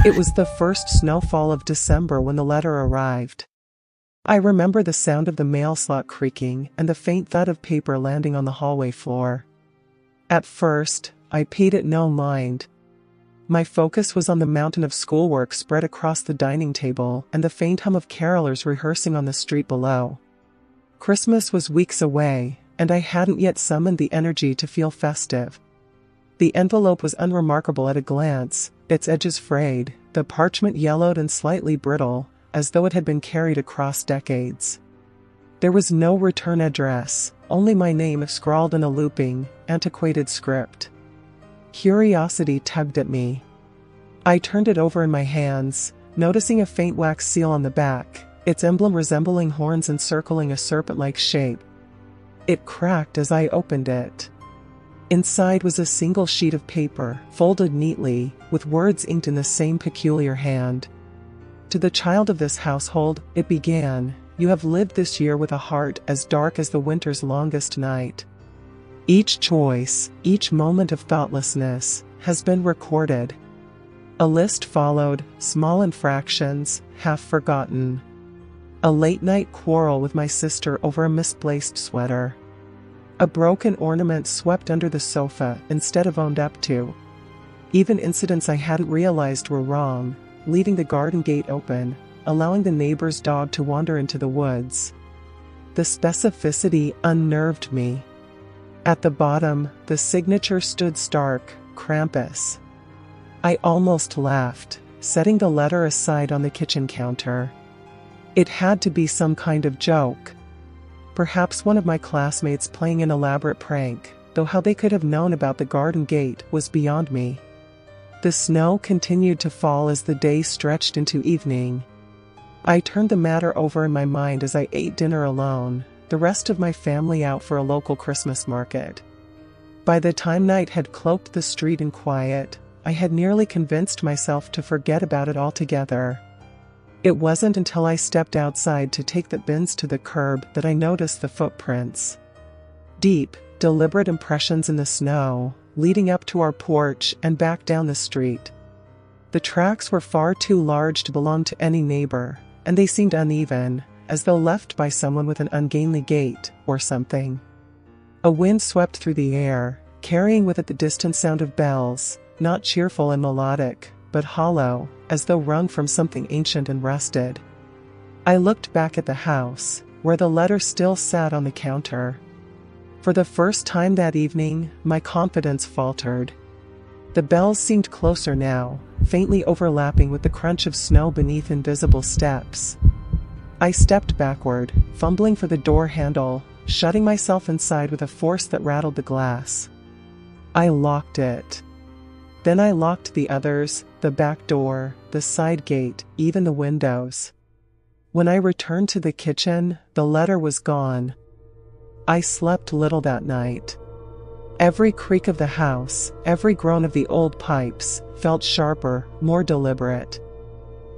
It was the first snowfall of December when the letter arrived. I remember the sound of the mail slot creaking and the faint thud of paper landing on the hallway floor. At first, I paid it no mind. My focus was on the mountain of schoolwork spread across the dining table and the faint hum of carolers rehearsing on the street below. Christmas was weeks away, and I hadn't yet summoned the energy to feel festive. The envelope was unremarkable at a glance, its edges frayed, the parchment yellowed and slightly brittle, as though it had been carried across decades. There was no return address, only my name scrawled in a looping, antiquated script. Curiosity tugged at me. I turned it over in my hands, noticing a faint wax seal on the back, its emblem resembling horns encircling a serpent-like shape. It cracked as I opened it. Inside was a single sheet of paper, folded neatly, with words inked in the same peculiar hand. To the child of this household, it began, "You have lived this year with a heart as dark as the winter's longest night. Each choice, each moment of thoughtlessness, has been recorded." A list followed, small infractions, half forgotten. A late-night quarrel with my sister over a misplaced sweater. A broken ornament swept under the sofa instead of owned up to. Even incidents I hadn't realized were wrong, leaving the garden gate open, allowing the neighbor's dog to wander into the woods. The specificity unnerved me. At the bottom, the signature stood stark, Krampus. I almost laughed, setting the letter aside on the kitchen counter. It had to be some kind of joke. Perhaps one of my classmates playing an elaborate prank, though how they could have known about the garden gate was beyond me. The snow continued to fall as the day stretched into evening. I turned the matter over in my mind as I ate dinner alone, the rest of my family out for a local Christmas market. By the time night had cloaked the street in quiet, I had nearly convinced myself to forget about it altogether. It wasn't until I stepped outside to take the bins to the curb that I noticed the footprints. Deep, deliberate impressions in the snow, leading up to our porch and back down the street. The tracks were far too large to belong to any neighbor, and they seemed uneven, as though left by someone with an ungainly gait, or something. A wind swept through the air, carrying with it the distant sound of bells, not cheerful and melodic, but hollow, as though wrung from something ancient and rusted. I looked back at the house, where the letter still sat on the counter. For the first time that evening, my confidence faltered. The bells seemed closer now, faintly overlapping with the crunch of snow beneath invisible steps. I stepped backward, fumbling for the door handle, shutting myself inside with a force that rattled the glass. I locked it. Then I locked the others, the back door, the side gate, even the windows. When I returned to the kitchen, the letter was gone. I slept little that night. Every creak of the house, every groan of the old pipes, felt sharper, more deliberate.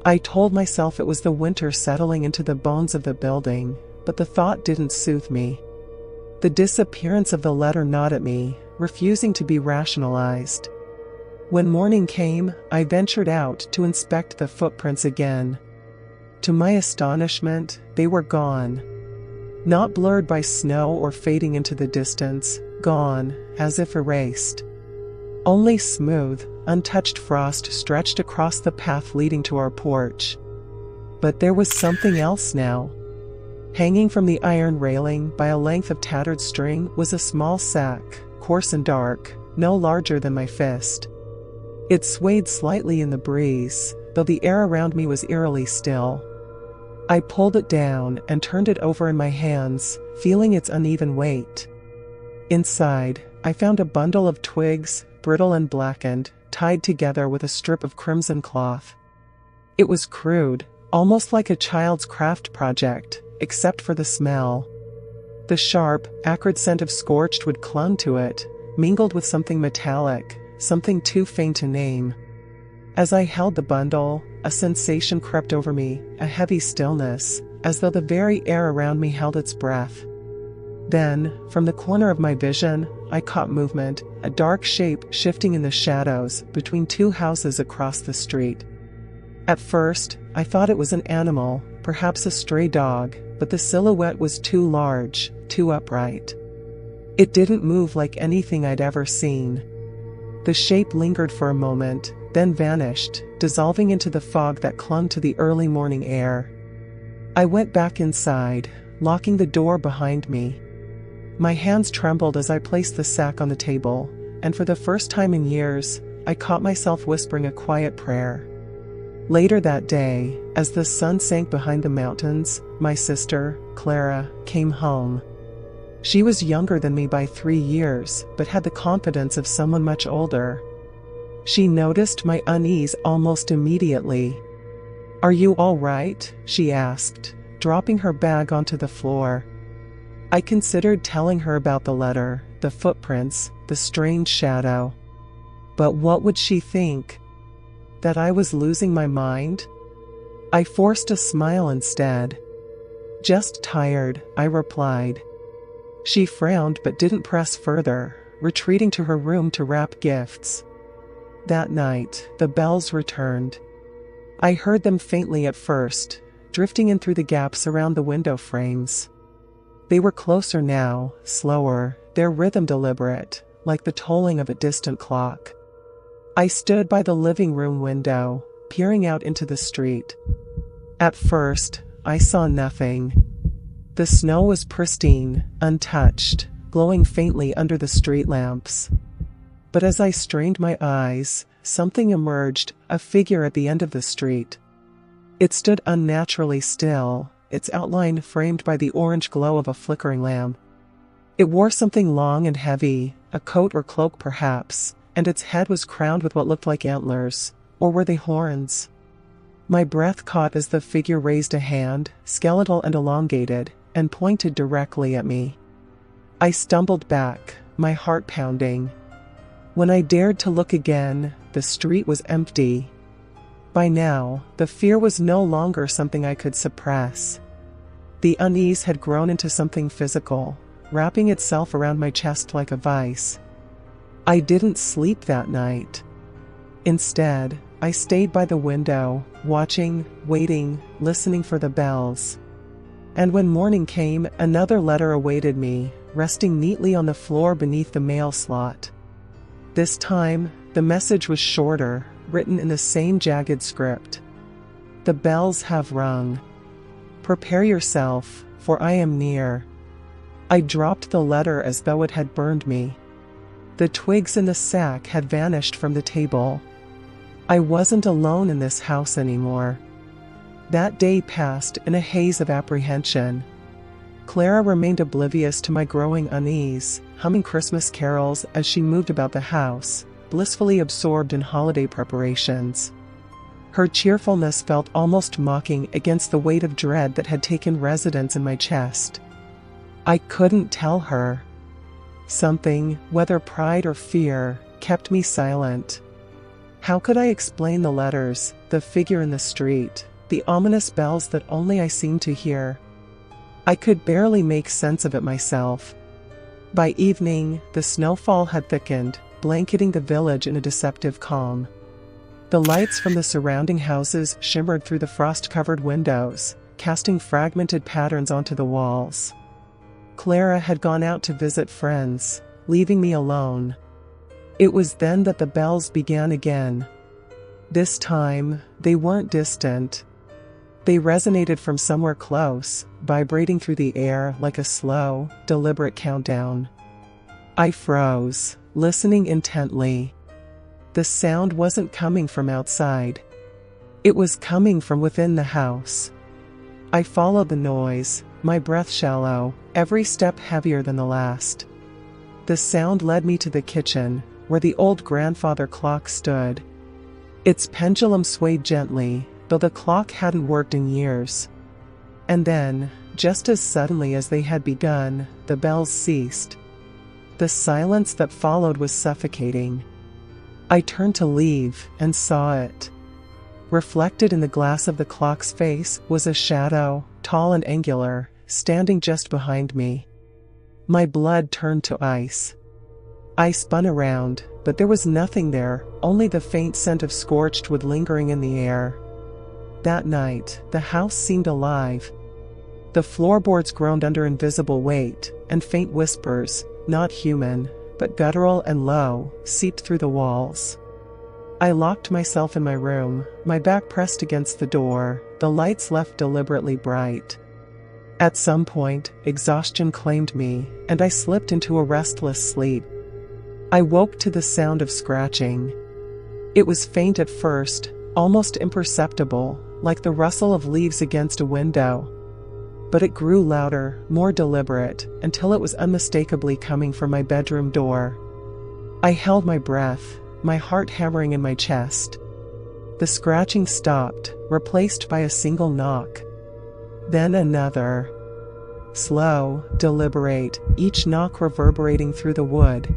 I told myself it was the winter settling into the bones of the building, but the thought didn't soothe me. The disappearance of the letter gnawed at me, refusing to be rationalized. When morning came, I ventured out to inspect the footprints again. To my astonishment, they were gone. Not blurred by snow or fading into the distance, gone, as if erased. Only smooth, untouched frost stretched across the path leading to our porch. But there was something else now. Hanging from the iron railing by a length of tattered string was a small sack, coarse and dark, no larger than my fist. It swayed slightly in the breeze, though the air around me was eerily still. I pulled it down and turned it over in my hands, feeling its uneven weight. Inside, I found a bundle of twigs, brittle and blackened, tied together with a strip of crimson cloth. It was crude, almost like a child's craft project, except for the smell. The sharp, acrid scent of scorched wood clung to it, mingled with something metallic, something too faint to name. As I held the bundle, a sensation crept over me, a heavy stillness, as though the very air around me held its breath. Then, from the corner of my vision, I caught movement, a dark shape shifting in the shadows between two houses across the street. At first, I thought it was an animal, perhaps a stray dog, but the silhouette was too large, too upright. It didn't move like anything I'd ever seen. The shape lingered for a moment, then vanished, dissolving into the fog that clung to the early morning air. I went back inside, locking the door behind me. My hands trembled as I placed the sack on the table, and for the first time in years, I caught myself whispering a quiet prayer. Later that day, as the sun sank behind the mountains, my sister, Clara, came home. She was younger than me by 3 years, but had the confidence of someone much older. She noticed my unease almost immediately. "Are you all right?" she asked, dropping her bag onto the floor. I considered telling her about the letter, the footprints, the strange shadow. But what would she think? That I was losing my mind? I forced a smile instead. "Just tired," I replied. She frowned but didn't press further, retreating to her room to wrap gifts. That night, the bells returned. I heard them faintly at first, drifting in through the gaps around the window frames. They were closer now, slower, their rhythm deliberate, like the tolling of a distant clock. I stood by the living room window, peering out into the street. At first, I saw nothing. The snow was pristine, untouched, glowing faintly under the street lamps. But as I strained my eyes, something emerged, a figure at the end of the street. It stood unnaturally still, its outline framed by the orange glow of a flickering lamp. It wore something long and heavy, a coat or cloak perhaps, and its head was crowned with what looked like antlers, or were they horns? My breath caught as the figure raised a hand, skeletal and elongated, and pointed directly at me. I stumbled back, my heart pounding. When I dared to look again, the street was empty. By now, the fear was no longer something I could suppress. The unease had grown into something physical, wrapping itself around my chest like a vice. I didn't sleep that night. Instead, I stayed by the window, watching, waiting, listening for the bells. And when morning came, another letter awaited me, resting neatly on the floor beneath the mail slot. This time, the message was shorter, written in the same jagged script. "The bells have rung. Prepare yourself, for I am near." I dropped the letter as though it had burned me. The twigs in the sack had vanished from the table. I wasn't alone in this house anymore. That day passed in a haze of apprehension. Clara remained oblivious to my growing unease, humming Christmas carols as she moved about the house, blissfully absorbed in holiday preparations. Her cheerfulness felt almost mocking against the weight of dread that had taken residence in my chest. I couldn't tell her. Something, whether pride or fear, kept me silent. How could I explain the letters, the figure in the street, the ominous bells that only I seemed to hear? I could barely make sense of it myself. By evening, the snowfall had thickened, blanketing the village in a deceptive calm. The lights from the surrounding houses shimmered through the frost-covered windows, casting fragmented patterns onto the walls. Clara had gone out to visit friends, leaving me alone. It was then that the bells began again. This time, they weren't distant. They resonated from somewhere close, vibrating through the air like a slow, deliberate countdown. I froze, listening intently. The sound wasn't coming from outside. It was coming from within the house. I followed the noise, my breath shallow, every step heavier than the last. The sound led me to the kitchen, where the old grandfather clock stood. Its pendulum swayed gently, though the clock hadn't worked in years. And then, just as suddenly as they had begun, the bells ceased. The silence that followed was suffocating. I turned to leave, and saw it. Reflected in the glass of the clock's face was a shadow, tall and angular, standing just behind me. My blood turned to ice. I spun around, but there was nothing there, only the faint scent of scorched wood lingering in the air. That night, the house seemed alive. The floorboards groaned under invisible weight, and faint whispers, not human, but guttural and low, seeped through the walls. I locked myself in my room, my back pressed against the door, the lights left deliberately bright. At some point, exhaustion claimed me, and I slipped into a restless sleep. I woke to the sound of scratching. It was faint at first, almost imperceptible, like the rustle of leaves against a window. But it grew louder, more deliberate, until it was unmistakably coming from my bedroom door. I held my breath, my heart hammering in my chest. The scratching stopped, replaced by a single knock. Then another. Slow, deliberate, each knock reverberating through the wood.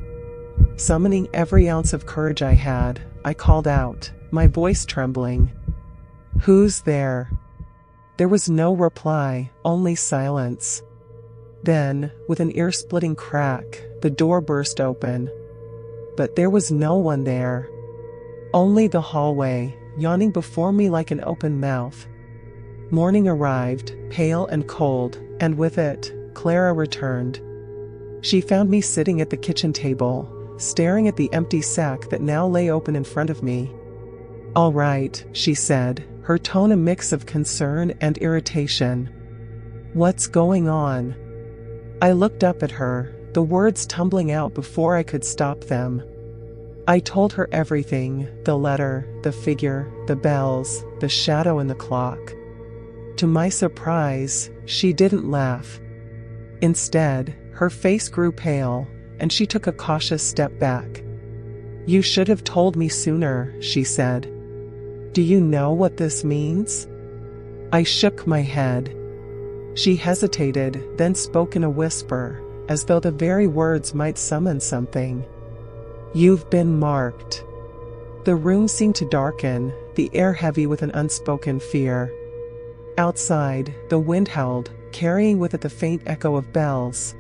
Summoning every ounce of courage I had, I called out, my voice trembling. "Who's there?" There was no reply, only silence. Then, with an ear-splitting crack, the door burst open. But there was no one there. Only the hallway, yawning before me like an open mouth. Morning arrived, pale and cold, and with it, Clara returned. She found me sitting at the kitchen table, staring at the empty sack that now lay open in front of me. "All right," she said, her tone a mix of concern and irritation. "What's going on?" I looked up at her, the words tumbling out before I could stop them. I told her everything, the letter, the figure, the bells, the shadow in the clock. To my surprise, she didn't laugh. Instead, her face grew pale, and she took a cautious step back. "You should have told me sooner," she said. "Do you know what this means?" I shook my head. She hesitated, then spoke in a whisper, as though the very words might summon something. "You've been marked." The room seemed to darken, the air heavy with an unspoken fear. Outside, the wind howled, carrying with it the faint echo of bells.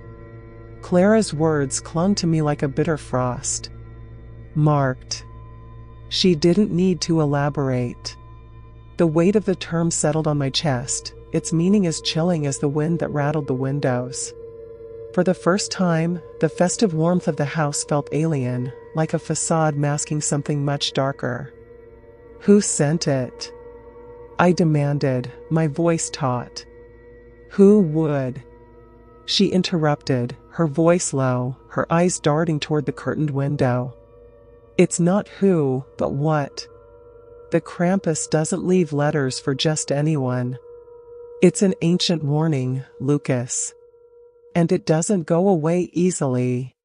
Clara's words clung to me like a bitter frost. Marked. She didn't need to elaborate. The weight of the term settled on my chest, its meaning as chilling as the wind that rattled the windows. For the first time, the festive warmth of the house felt alien, like a facade masking something much darker. "Who sent it?" I demanded, my voice taut. "Who would?" She interrupted, her voice low, her eyes darting toward the curtained window. "It's not who, but what. The Krampus doesn't leave letters for just anyone. It's an ancient warning, Lucas. And it doesn't go away easily."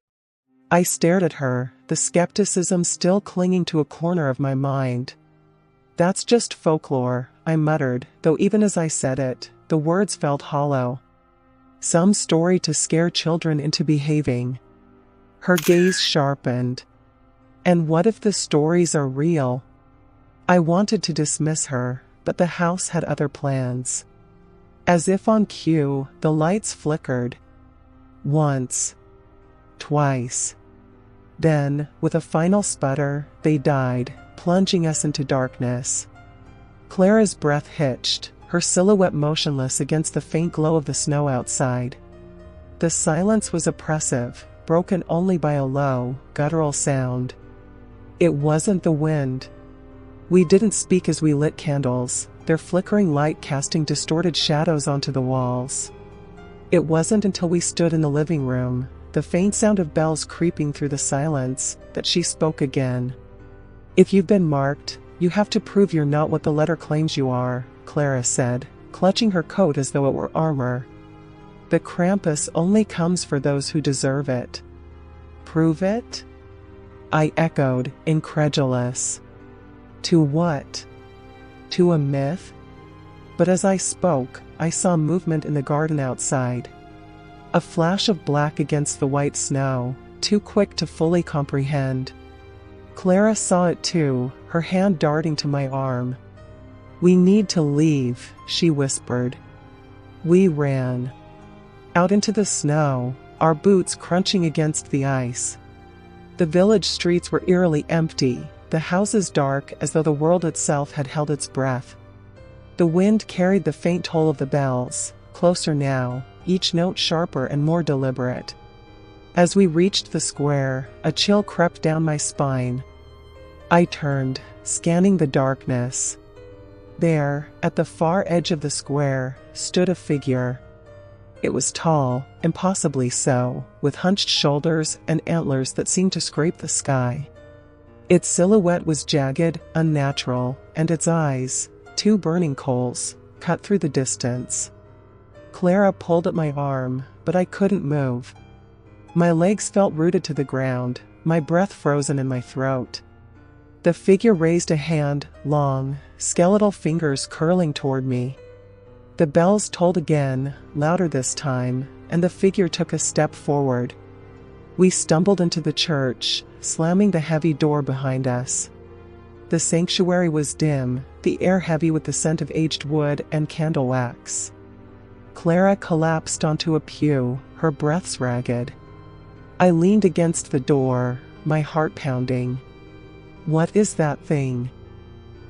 I stared at her, the skepticism still clinging to a corner of my mind. "That's just folklore," I muttered, though even as I said it, the words felt hollow. "Some story to scare children into behaving." Her gaze sharpened. "And what if the stories are real?" I wanted to dismiss her, but the house had other plans. As if on cue, the lights flickered. Once. Twice. Then, with a final sputter, they died, plunging us into darkness. Clara's breath hitched, her silhouette motionless against the faint glow of the snow outside. The silence was oppressive, broken only by a low, guttural sound. It wasn't the wind. We didn't speak as we lit candles, their flickering light casting distorted shadows onto the walls. It wasn't until we stood in the living room, the faint sound of bells creeping through the silence, that she spoke again. "If you've been marked, you have to prove you're not what the letter claims you are," Clara said, clutching her coat as though it were armor. "The Krampus only comes for those who deserve it." "Prove it?" I echoed, incredulous. "To what? To a myth?" But as I spoke, I saw movement in the garden outside. A flash of black against the white snow, too quick to fully comprehend. Clara saw it too, her hand darting to my arm. "We need to leave," she whispered. We ran. Out into the snow, our boots crunching against the ice. The village streets were eerily empty, the houses dark as though the world itself had held its breath. The wind carried the faint toll of the bells, closer now, each note sharper and more deliberate. As we reached the square, a chill crept down my spine. I turned, scanning the darkness. There, at the far edge of the square, stood a figure. It was tall, impossibly so, with hunched shoulders and antlers that seemed to scrape the sky. Its silhouette was jagged, unnatural, and its eyes, two burning coals, cut through the distance. Clara pulled at my arm, but I couldn't move. My legs felt rooted to the ground, my breath frozen in my throat. The figure raised a hand, long, skeletal fingers curling toward me. The bells tolled again, louder this time, and the figure took a step forward. We stumbled into the church, slamming the heavy door behind us. The sanctuary was dim, the air heavy with the scent of aged wood and candle wax. Clara collapsed onto a pew, her breaths ragged. I leaned against the door, my heart pounding. "What is that thing?"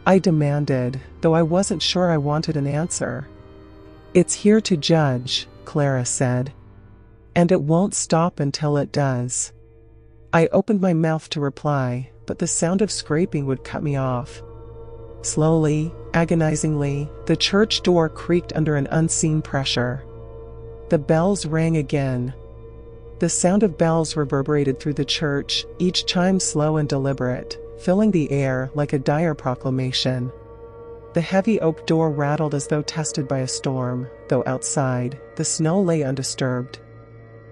I demanded, though I wasn't sure I wanted an answer. "It's here to judge," Clara said. "And it won't stop until it does." I opened my mouth to reply, but the sound of scraping would cut me off. Slowly, agonizingly, the church door creaked under an unseen pressure. The bells rang again. The sound of bells reverberated through the church, each chime slow and deliberate, filling the air like a dire proclamation. The heavy oak door rattled as though tested by a storm, though outside, the snow lay undisturbed.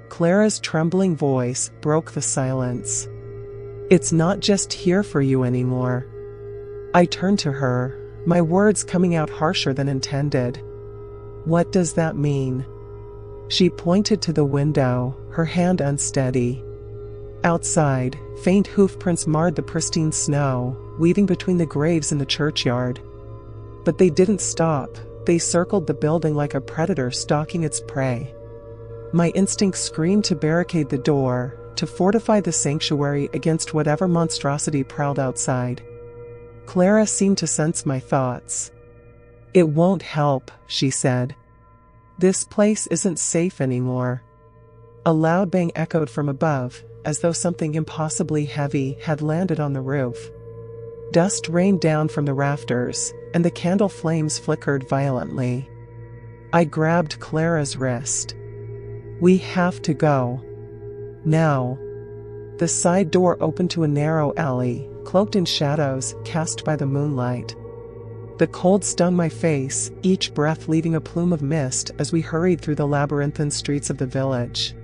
Clara's trembling voice broke the silence. "It's not just here for you anymore." I turned to her, my words coming out harsher than intended. "What does that mean?" She pointed to the window, her hand unsteady. Outside, faint hoofprints marred the pristine snow, weaving between the graves in the churchyard. But they didn't stop, they circled the building like a predator stalking its prey. My instinct screamed to barricade the door, to fortify the sanctuary against whatever monstrosity prowled outside. Clara seemed to sense my thoughts. "It won't help," she said. "This place isn't safe anymore." A loud bang echoed from above, as though something impossibly heavy had landed on the roof. Dust rained down from the rafters, and the candle flames flickered violently. I grabbed Clara's wrist. "We have to go. Now." The side door opened to a narrow alley, cloaked in shadows cast by the moonlight. The cold stung my face, each breath leaving a plume of mist as we hurried through the labyrinthine streets of the village.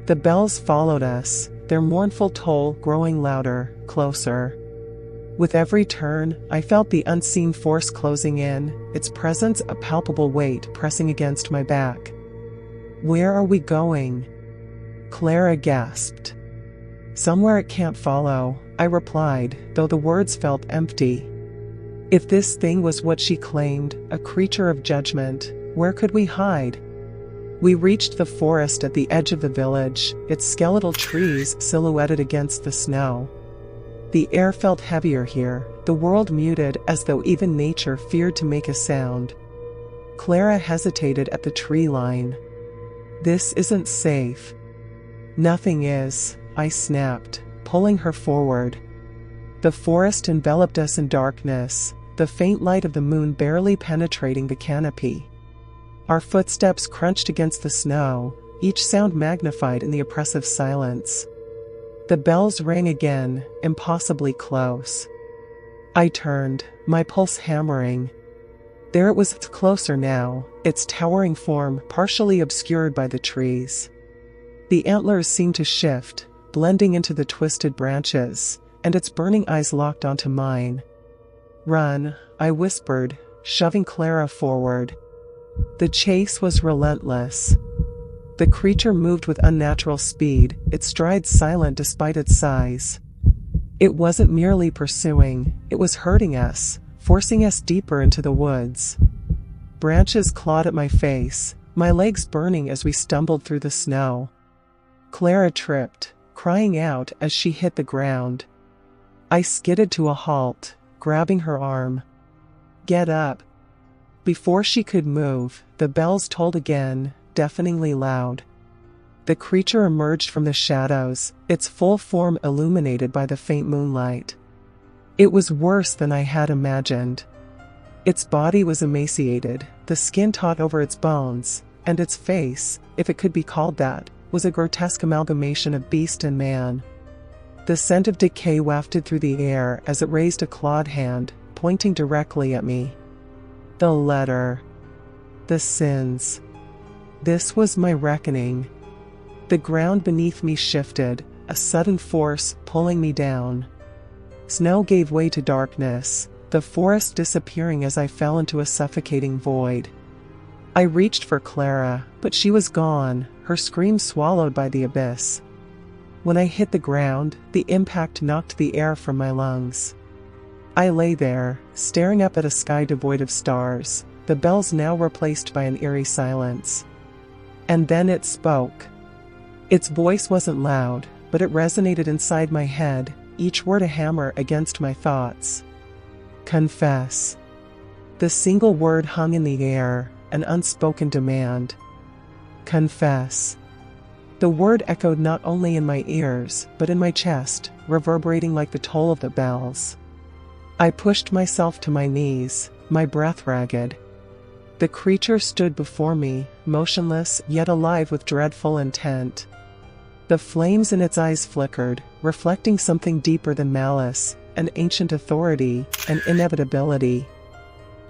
The bells followed us, their mournful toll growing louder, closer. With every turn, I felt the unseen force closing in, its presence a palpable weight pressing against my back. "Where are we going?" Clara gasped. "Somewhere it can't follow," I replied, though the words felt empty. If this thing was what she claimed, a creature of judgment, where could we hide? We reached the forest at the edge of the village, its skeletal trees silhouetted against the snow. The air felt heavier here, the world muted as though even nature feared to make a sound. Clara hesitated at the tree line. "This isn't safe." "Nothing is," I snapped, pulling her forward. The forest enveloped us in darkness, the faint light of the moon barely penetrating the canopy. Our footsteps crunched against the snow, each sound magnified in the oppressive silence. The bells rang again, impossibly close. I turned, my pulse hammering. There it was, closer now, its towering form partially obscured by the trees. The antlers seemed to shift, blending into the twisted branches, and its burning eyes locked onto mine. "Run," I whispered, shoving Clara forward. The chase was relentless. The creature moved with unnatural speed, its stride silent despite its size. It wasn't merely pursuing, it was hurting us, forcing us deeper into the woods. Branches clawed at my face, my legs burning as we stumbled through the snow. Clara tripped, crying out as she hit the ground. I skidded to a halt, grabbing her arm. "Get up." Before she could move, the bells tolled again, deafeningly loud. The creature emerged from the shadows, its full form illuminated by the faint moonlight. It was worse than I had imagined. Its body was emaciated, the skin taut over its bones, and its face, if it could be called that, was a grotesque amalgamation of beast and man. The scent of decay wafted through the air as it raised a clawed hand, pointing directly at me. The letter. The sins. This was my reckoning. The ground beneath me shifted, a sudden force pulling me down. Snow gave way to darkness, the forest disappearing as I fell into a suffocating void. I reached for Clara, but she was gone, her scream swallowed by the abyss. When I hit the ground, the impact knocked the air from my lungs. I lay there, staring up at a sky devoid of stars, the bells now replaced by an eerie silence. And then it spoke. Its voice wasn't loud, but it resonated inside my head, each word a hammer against my thoughts. Confess. The single word hung in the air, an unspoken demand. Confess. The word echoed not only in my ears, but in my chest, reverberating like the toll of the bells. I pushed myself to my knees, my breath ragged. The creature stood before me, motionless yet alive with dreadful intent. The flames in its eyes flickered, reflecting something deeper than malice, an ancient authority, an inevitability.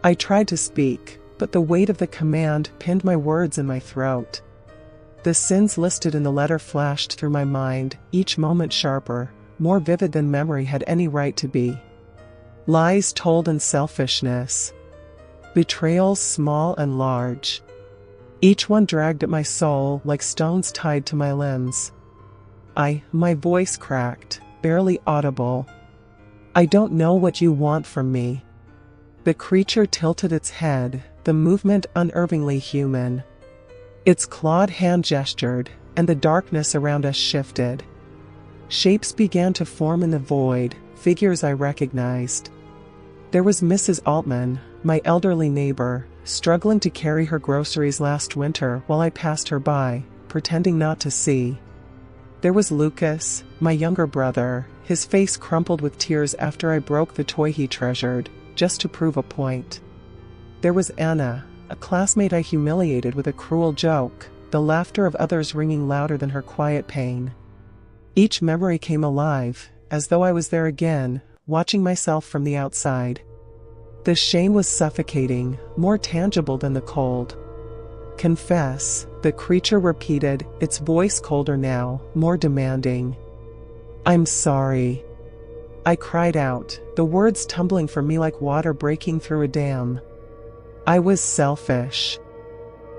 I tried to speak, but the weight of the command pinned my words in my throat. The sins listed in the letter flashed through my mind, each moment sharper, more vivid than memory had any right to be. Lies told and selfishness. Betrayals small and large. Each one dragged at my soul like stones tied to my limbs. My voice cracked, barely audible. I don't know what you want from me. The creature tilted its head, the movement unnervingly human. Its clawed hand gestured, and the darkness around us shifted. Shapes began to form in the void, figures I recognized. There was Mrs. Altman, my elderly neighbor, struggling to carry her groceries last winter while I passed her by, pretending not to see. There was Lucas, my younger brother, his face crumpled with tears after I broke the toy he treasured, just to prove a point. There was Anna, a classmate I humiliated with a cruel joke, the laughter of others ringing louder than her quiet pain. Each memory came alive, as though I was there again, watching myself from the outside. The shame was suffocating, more tangible than the cold. Confess, the creature repeated, its voice colder now, more demanding. I'm sorry. I cried out, the words tumbling from me like water breaking through a dam. I was selfish.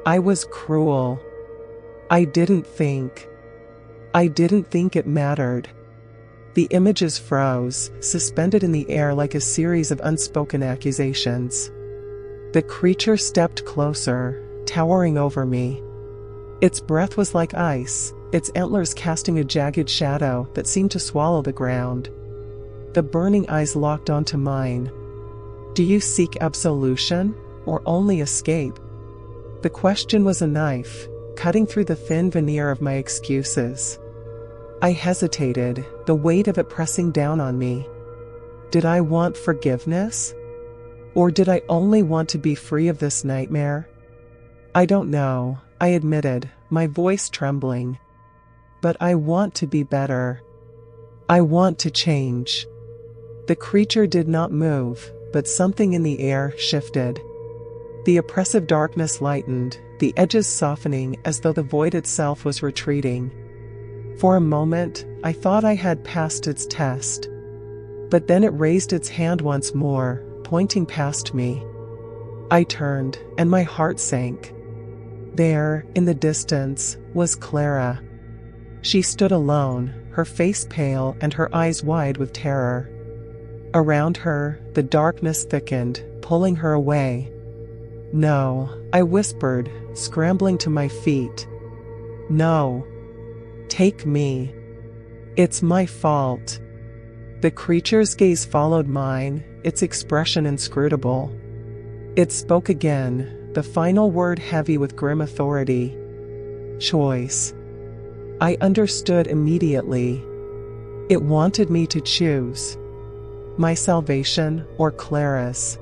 I was cruel. I didn't think it mattered. The images froze, suspended in the air like a series of unspoken accusations. The creature stepped closer, towering over me. Its breath was like ice, its antlers casting a jagged shadow that seemed to swallow the ground. The burning eyes locked onto mine. Do you seek absolution, or only escape? The question was a knife, cutting through the thin veneer of my excuses. I hesitated, the weight of it pressing down on me. Did I want forgiveness? Or did I only want to be free of this nightmare? I don't know, I admitted, my voice trembling. But I want to be better. I want to change. The creature did not move, but something in the air shifted. The oppressive darkness lightened, the edges softening as though the void itself was retreating. For a moment, I thought I had passed its test. But then it raised its hand once more, pointing past me. I turned, and my heart sank. There, in the distance, was Clara. She stood alone, her face pale and her eyes wide with terror. Around her, the darkness thickened, pulling her away. No, I whispered, scrambling to my feet. No. Take me. It's my fault. The creature's gaze followed mine, its expression inscrutable. It spoke again, the final word heavy with grim authority. Choice. I understood immediately. It wanted me to choose my salvation or Clara's.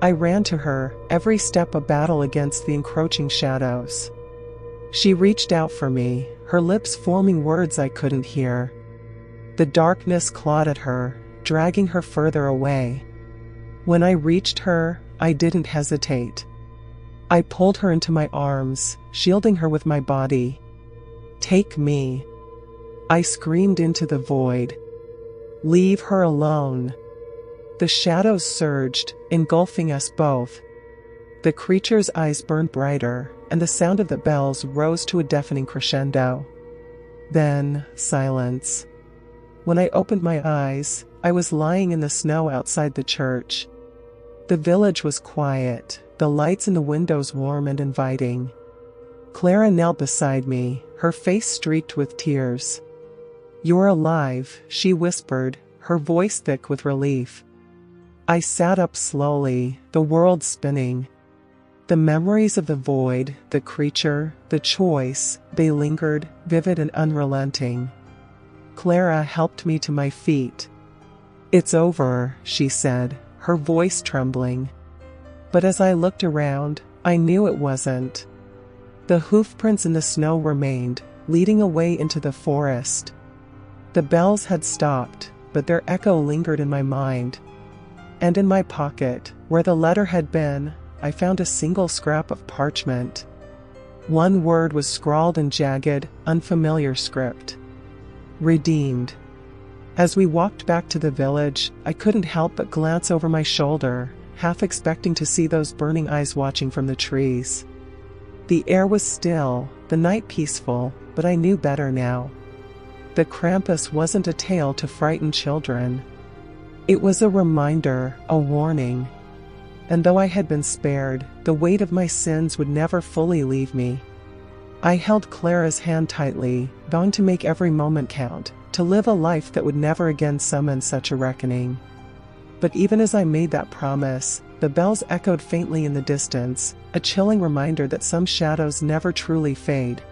I ran to her, every step a battle against the encroaching shadows. She reached out for me, her lips forming words I couldn't hear. The darkness clawed at her, dragging her further away. When I reached her, I didn't hesitate. I pulled her into my arms, shielding her with my body. Take me. I screamed into the void. Leave her alone. The shadows surged, engulfing us both. The creature's eyes burned brighter, and the sound of the bells rose to a deafening crescendo. Then, silence. When I opened my eyes, I was lying in the snow outside the church. The village was quiet, the lights in the windows warm and inviting. Clara knelt beside me, her face streaked with tears. "You're alive," she whispered, her voice thick with relief. I sat up slowly, the world spinning. The memories of the void, the creature, the choice, they lingered, vivid and unrelenting. Clara helped me to my feet. "It's over," she said, her voice trembling. But as I looked around, I knew it wasn't. The hoofprints in the snow remained, leading away into the forest. The bells had stopped, but their echo lingered in my mind. And in my pocket, where the letter had been, I found a single scrap of parchment. One word was scrawled in jagged, unfamiliar script. Redeemed. As we walked back to the village, I couldn't help but glance over my shoulder, half expecting to see those burning eyes watching from the trees. The air was still, the night peaceful, but I knew better now. The Krampus wasn't a tale to frighten children. It was a reminder, a warning. And though I had been spared, the weight of my sins would never fully leave me. I held Clara's hand tightly, vowing to make every moment count, to live a life that would never again summon such a reckoning. But even as I made that promise, the bells echoed faintly in the distance, a chilling reminder that some shadows never truly fade,